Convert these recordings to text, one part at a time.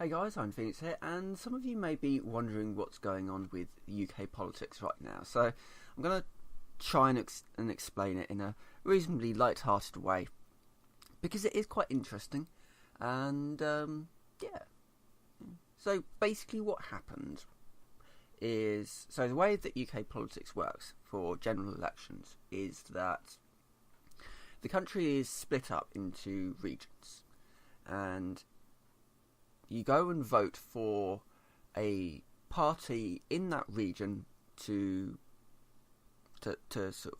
Hey guys, I'm Phoenix here, and some of you may be wondering what's going on with UK politics right now. So I'm going to try and explain it in a reasonably light-hearted way, because it is quite interesting. And yeah, so basically what happened is, so the way that UK politics works for general elections is that the country is split up into regions, and you go and vote for a party in that region to sort of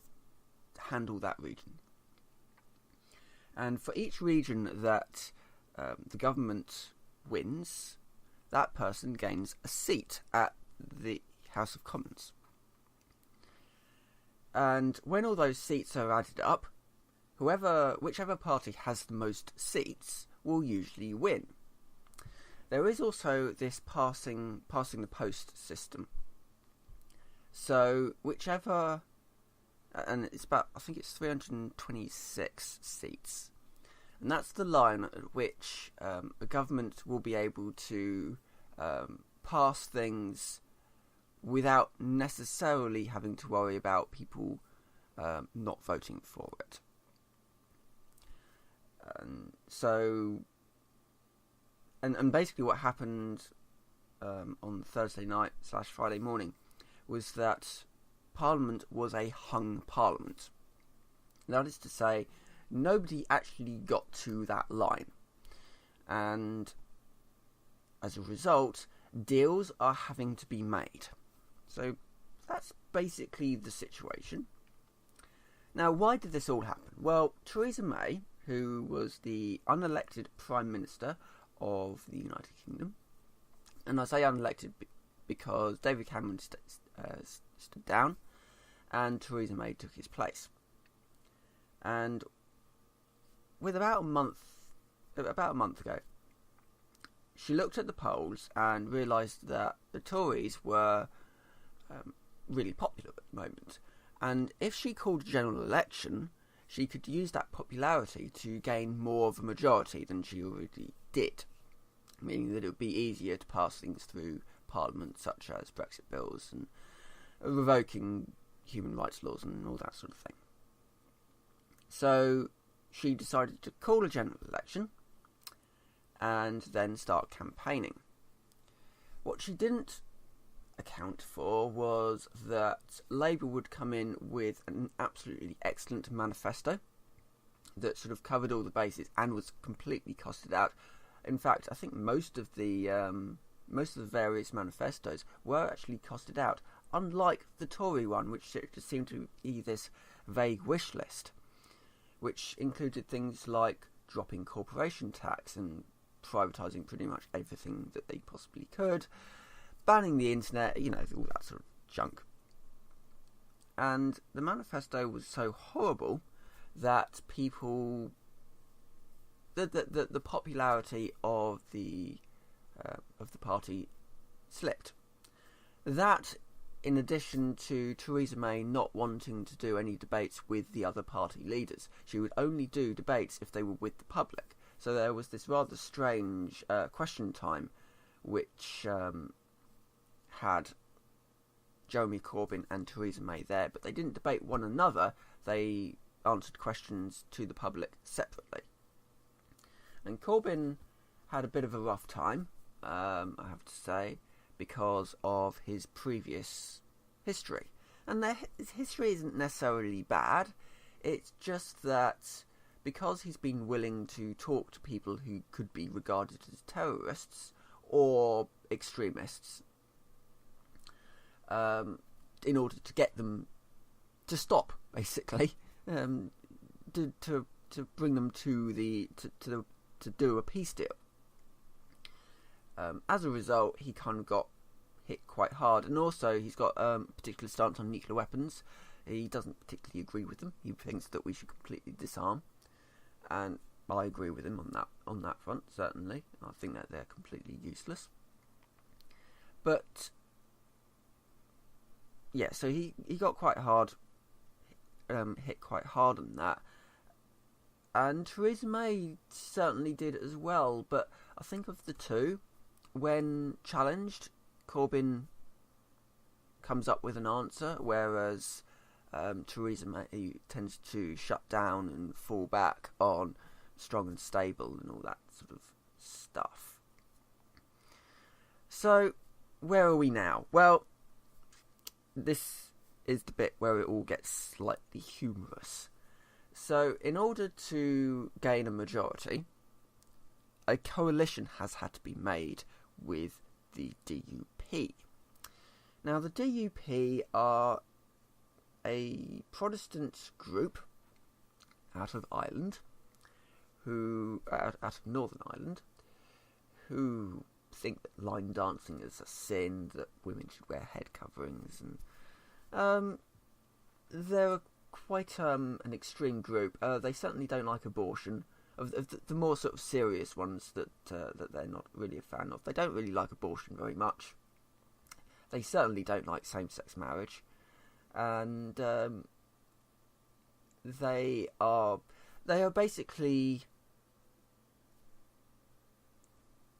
handle that region. And for each region that the government wins, that person gains a seat at the House of Commons. And when all those seats are added up, whichever party has the most seats will usually win. There is also this passing the post system. So whichever, and it's about, I think it's 326 seats, and that's the line at which a government will be able to pass things without necessarily having to worry about people not voting for it. And basically what happened on Thursday night / Friday morning was that Parliament was a hung Parliament. That is to say, nobody actually got to that line. And as a result, deals are having to be made. So that's basically the situation. Now, why did this all happen? Well, Theresa May, who was the unelected Prime Minister of the United Kingdom, and I say unelected because David Cameron stood down and Theresa May took his place. And with about a month ago, she looked at the polls and realised that the Tories were really popular at the moment, and if she called a general election, she could use that popularity to gain more of a majority than she already did, meaning that it would be easier to pass things through Parliament, such as Brexit bills and revoking human rights laws and all that sort of thing. So she decided to call a general election and then start campaigning. What she didn't account for was that Labour would come in with an absolutely excellent manifesto that sort of covered all the bases and was completely costed out. In fact, I think most of the various manifestos were actually costed out, unlike the Tory one, which just seemed to be this vague wish list, which included things like dropping corporation tax and privatising pretty much everything that they possibly could, banning the internet, all that sort of junk. And the manifesto was so horrible that the popularity of the party slipped. That, in addition to Theresa May not wanting to do any debates with the other party leaders. She would only do debates if they were with the public. So there was this rather strange question time, which had Jeremy Corbyn and Theresa May there, but they didn't debate one another. They answered questions to the public separately. And Corbyn had a bit of a rough time, I have to say, because of his previous history. And his history isn't necessarily bad. It's just that because he's been willing to talk to people who could be regarded as terrorists or extremists, in order to get them to stop, basically, to bring them to do a peace deal. As a result, he kind of got hit quite hard, and also he's got a particular stance on nuclear weapons. He doesn't particularly agree with them. He thinks that we should completely disarm, and I agree with him on that front, certainly. I think that they're completely useless. But yeah, so he got quite hard, hit quite hard on that. And Theresa May certainly did as well, but I think of the two, when challenged, Corbyn comes up with an answer, whereas Theresa May tends to shut down and fall back on strong and stable and all that sort of stuff. So, where are we now? Well, this is the bit where it all gets slightly humorous. So, in order to gain a majority, a coalition has had to be made with the DUP. Now, the DUP are a Protestant group out of Ireland, out of Northern Ireland, who think that line dancing is a sin, that women should wear head coverings, and they're quite an extreme group. They certainly don't like abortion. Of the more sort of serious ones that they're not really a fan of, they don't really like abortion very much. They certainly don't like same-sex marriage, and they are basically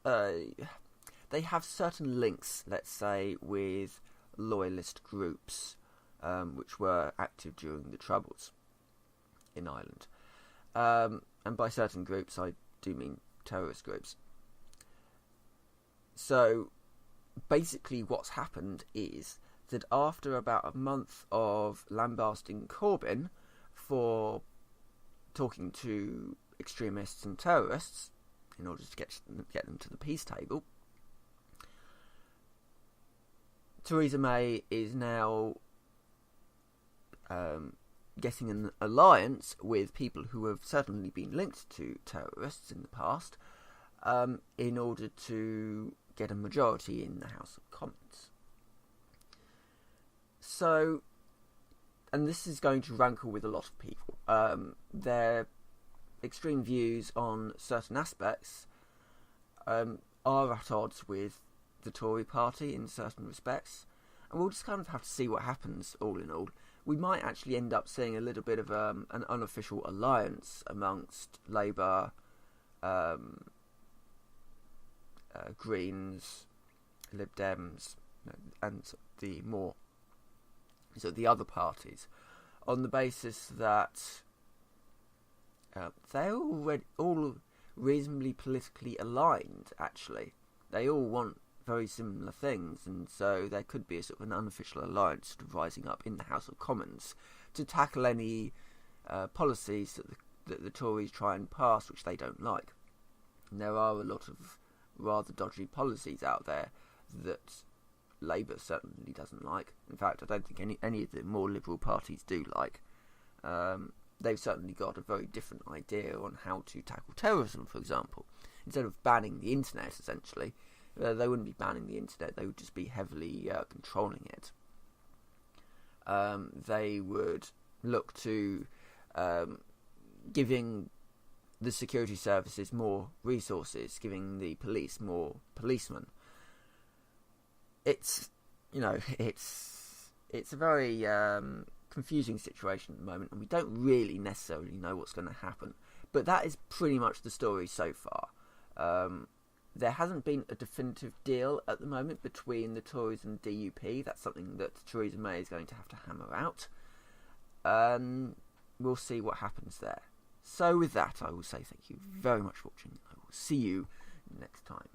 they have certain links, let's say, with loyalist groups, which were active during the Troubles in Ireland. And by certain groups, I do mean terrorist groups. So, basically what's happened is that after about a month of lambasting Corbyn for talking to extremists and terrorists in order to get them to the peace table, Theresa May is now getting an alliance with people who have certainly been linked to terrorists in the past, in order to get a majority in the House of Commons. So, and this is going to rankle with a lot of people. Their extreme views on certain aspects are at odds with the Tory party in certain respects, and we'll just kind of have to see what happens all in all. We might actually end up seeing a little bit of an unofficial alliance amongst Labour, Greens, Lib Dems, and the other parties, on the basis that they're all reasonably politically aligned. Actually, they all want very similar things, and so there could be a sort of an unofficial alliance sort of rising up in the House of Commons to tackle any policies that the Tories try and pass which they don't like. And there are a lot of rather dodgy policies out there that Labour certainly doesn't like. In fact, I don't think any of the more liberal parties do like. They've certainly got a very different idea on how to tackle terrorism, for example. Instead of banning the internet, essentially, they wouldn't be banning the internet, they would just be heavily controlling it. They would look to giving the security services more resources, giving the police more policemen. It's a very confusing situation at the moment, and we don't really necessarily know what's going to happen. But that is pretty much the story so far. There hasn't been a definitive deal at the moment between the Tories and DUP. That's something that Theresa May is going to have to hammer out. We'll see what happens there. So with that, I will say thank you very much for watching. I will see you next time.